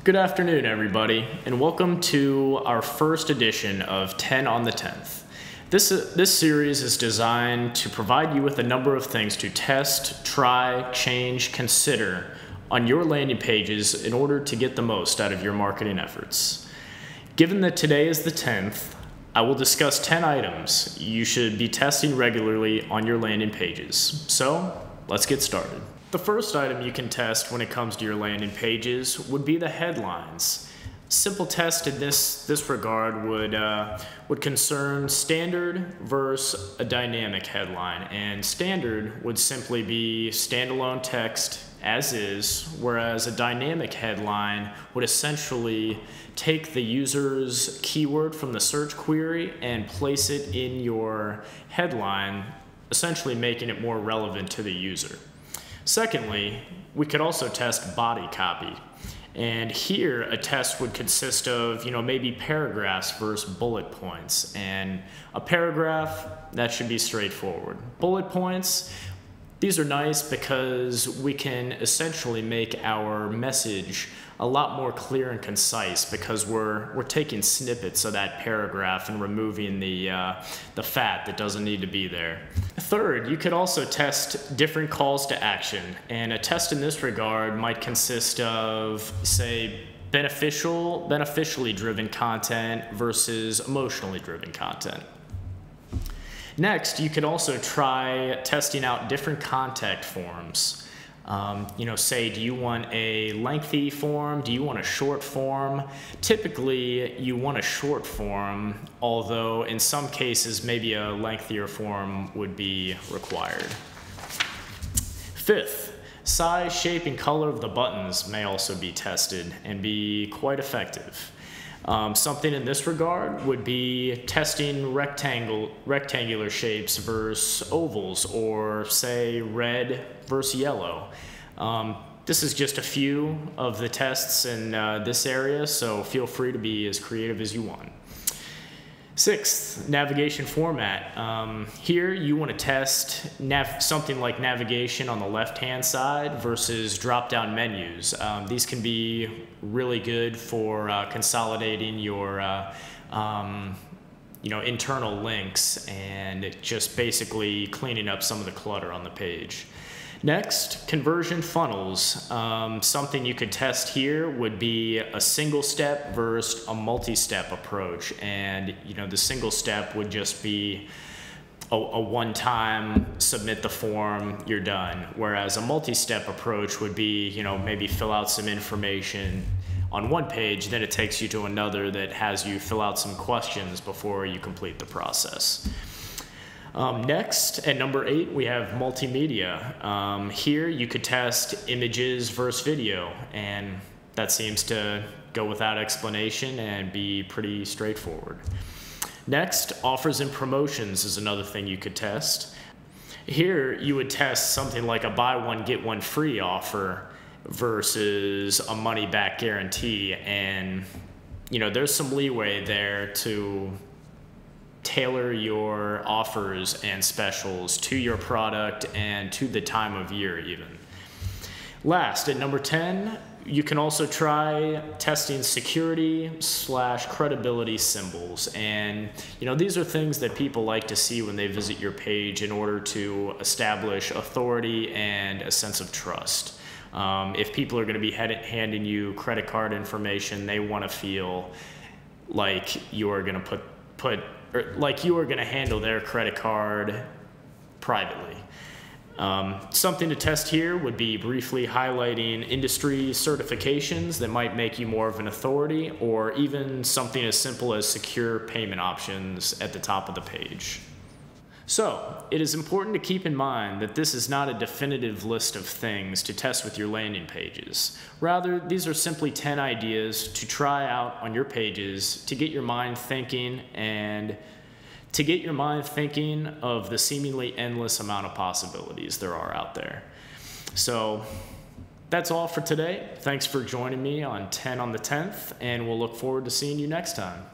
Good afternoon, everybody, and welcome to our first edition of 10 on the 10th. This series is designed to provide you with a number of things to test, try, change, consider on your landing pages in order to get the most out of your marketing efforts. Given that today is the 10th, I will discuss 10 items you should be testing regularly on your landing pages. So, let's get started. The first item you can test when it comes to your landing pages would be the headlines. Simple test in this regard would concern standard versus a dynamic headline, and standard would simply be standalone text as is, whereas a dynamic headline would essentially take the user's keyword from the search query and place it in your headline, essentially making it more relevant to the user. Secondly, we could also test body copy. And here a test would consist of, maybe paragraphs versus bullet points. And a paragraph, that should be straightforward. Bullet points, these are nice because we can essentially make our message a lot more clear and concise because we're taking snippets of that paragraph and removing the fat that doesn't need to be there. Third, you could also test different calls to action, and a test in this regard might consist of, say, beneficially driven content versus emotionally driven content. Next, you could also try testing out different contact forms. Say, do you want a lengthy form? Do you want a short form? Typically, you want a short form, although in some cases, maybe a lengthier form would be required. Fifth, size, shape, and color of the buttons may also be tested and be quite effective. Something in this regard would be testing rectangular shapes versus ovals, or say red versus yellow. This is just a few of the tests in this area, so feel free to be as creative as you want. Sixth, navigation format. Here you want to test something like navigation on the left-hand side versus drop-down menus. These can be really good for consolidating your internal links and just basically cleaning up some of the clutter on the page. Next, conversion funnels. Something you could test here would be a single step versus a multi-step approach. And the single step would just be a one-time submit the form, you're done. Whereas a multi-step approach would be, maybe fill out some information on one page, then it takes you to another that has you fill out some questions before you complete the process. Next, at number 8, we have multimedia. Here you could test images versus video, and that seems to go without explanation and be pretty straightforward. Next, offers and promotions is another thing you could test. Here you would test something like a buy one, get one free offer versus a money back guarantee, and there's some leeway there to tailor your offers and specials to your product and to the time of year even. Last, at number 10, you can also try testing security/credibility symbols. And these are things that people like to see when they visit your page in order to establish authority and a sense of trust. If people are going to be handing you credit card information, they want to feel like you are going to like you are going to handle their credit card privately. Something to test here would be briefly highlighting industry certifications that might make you more of an authority, or even something as simple as secure payment options at the top of the page. So, it is important to keep in mind that this is not a definitive list of things to test with your landing pages. Rather, these are simply 10 ideas to try out on your pages to get your mind thinking of the seemingly endless amount of possibilities there are out there. So, that's all for today. Thanks for joining me on 10 on the 10th, and we'll look forward to seeing you next time.